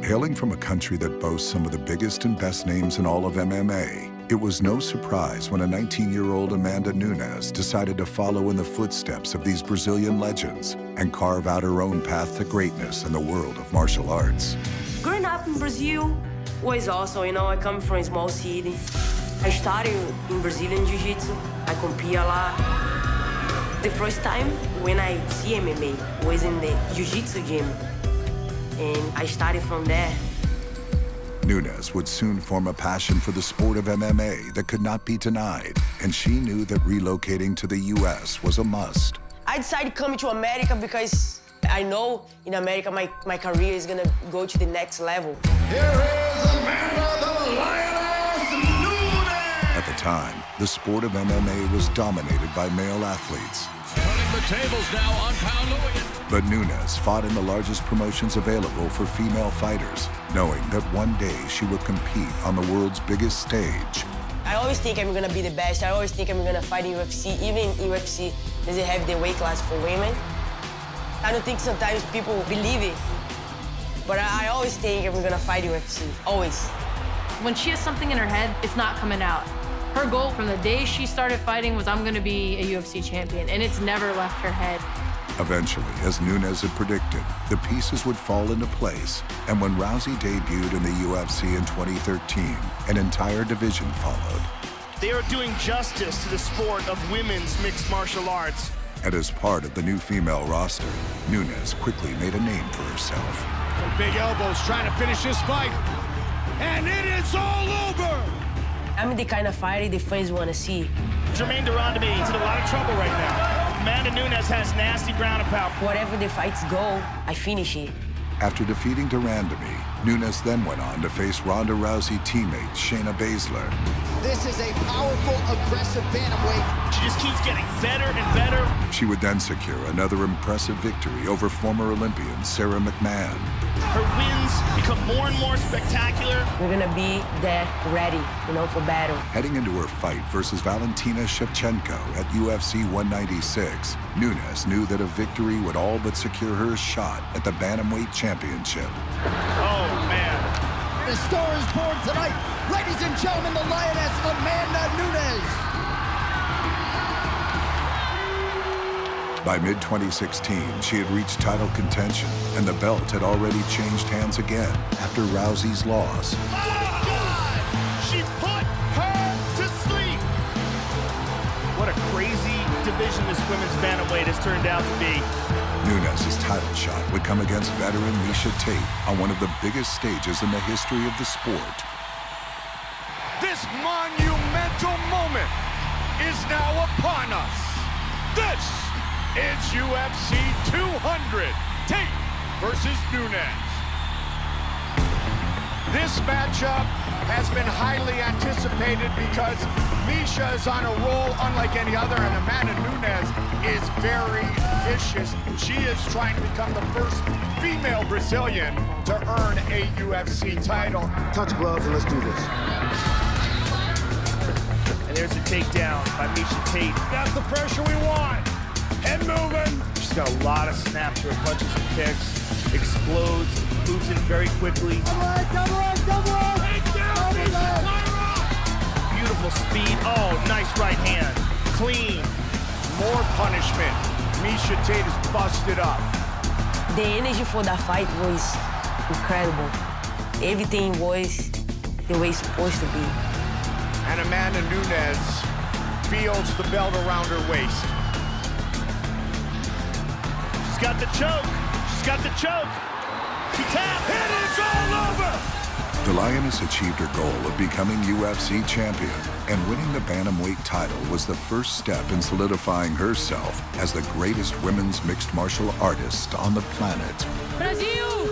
Hailing from a country that boasts some of the biggest and best names in all of MMA, it was no surprise when a 19-year-old Amanda Nunes decided to follow in the footsteps of these Brazilian legends and carve out her own path to greatness in the world of martial arts. Growing up in Brazil was also, I come from a small city. I started in Brazilian Jiu-Jitsu. I compete a lot. The first time when I see MMA was in the Jiu-Jitsu gym. And I started from there. Nunes would soon form a passion for the sport of MMA that could not be denied, and she knew that relocating to the U.S. was a must. I decided coming to America because I know in America my career is gonna go to the next level. Here is Amanda the Lioness Nunes! At the time, the sport of MMA was dominated by male athletes. Turning the tables now on Pound Louie. But Nunes fought in the largest promotions available for female fighters, knowing that one day she would compete on the world's biggest stage. I always think I'm gonna be the best. I always think I'm gonna fight in UFC. Even UFC doesn't have the weight class for women. I don't think sometimes people believe it, but I always think I'm gonna fight UFC, always. When she has something in her head, it's not coming out. Her goal from the day she started fighting was, I'm gonna be a UFC champion, and it's never left her head. Eventually, as Nunes had predicted, the pieces would fall into place, and when Rousey debuted in the UFC in 2013, an entire division followed. They are doing justice to the sport of women's mixed martial arts. And as part of the new female roster, Nunes quickly made a name for herself. Some big elbows trying to finish this fight. And it is all over! I'm the kind of fighter the fans wanna see. Jermaine Durandamy is in a lot of trouble right now. Amanda Nunes has nasty ground and pound. Whatever the fights go, I finish it. After defeating Durandamy, Nunes then went on to face Ronda Rousey teammate Shayna Baszler. This is a powerful, aggressive bantamweight. She just keeps getting better and better. She would then secure another impressive victory over former Olympian Sarah McMahon. Her wins become more and more spectacular. We're gonna be there ready, for battle. Heading into her fight versus Valentina Shevchenko at UFC 196, Nunes knew that a victory would all but secure her a shot at the Bantamweight Championship. Oh, man. The star is born tonight. Ladies and gentlemen, the Lioness, Amanda Nunes. By mid-2016, she had reached title contention, and the belt had already changed hands again after Rousey's loss. Oh, God! She put her to sleep! What a crazy division this women's bantamweight has turned out to be. Nunes' title shot would come against veteran Miesha Tate on one of the biggest stages in the history of the sport. This monumental moment is now upon us. This is UFC 200, Tate versus Nunes. This matchup has been highly anticipated because Miesha is on a roll unlike any other, and Amanda Nunes is very vicious. She is trying to become the first female Brazilian to earn a UFC title. Touch gloves and let's do this. And there's a takedown by Miesha Tate. That's the pressure we want. Head moving. She's got a lot of snaps to her punches and kicks. Explodes, moves in very quickly. Double leg. Beautiful speed. Oh, nice right hand. Clean. More punishment. Miesha Tate is busted up. The energy for that fight was incredible. Everything was the way it's supposed to be. And Amanda Nunes feels the belt around her waist. She's got the choke. She's got the choke. She tapped. It is all over! The Lioness achieved her goal of becoming UFC champion, and winning the Bantamweight title was the first step in solidifying herself as the greatest women's mixed martial artist on the planet. Brasil!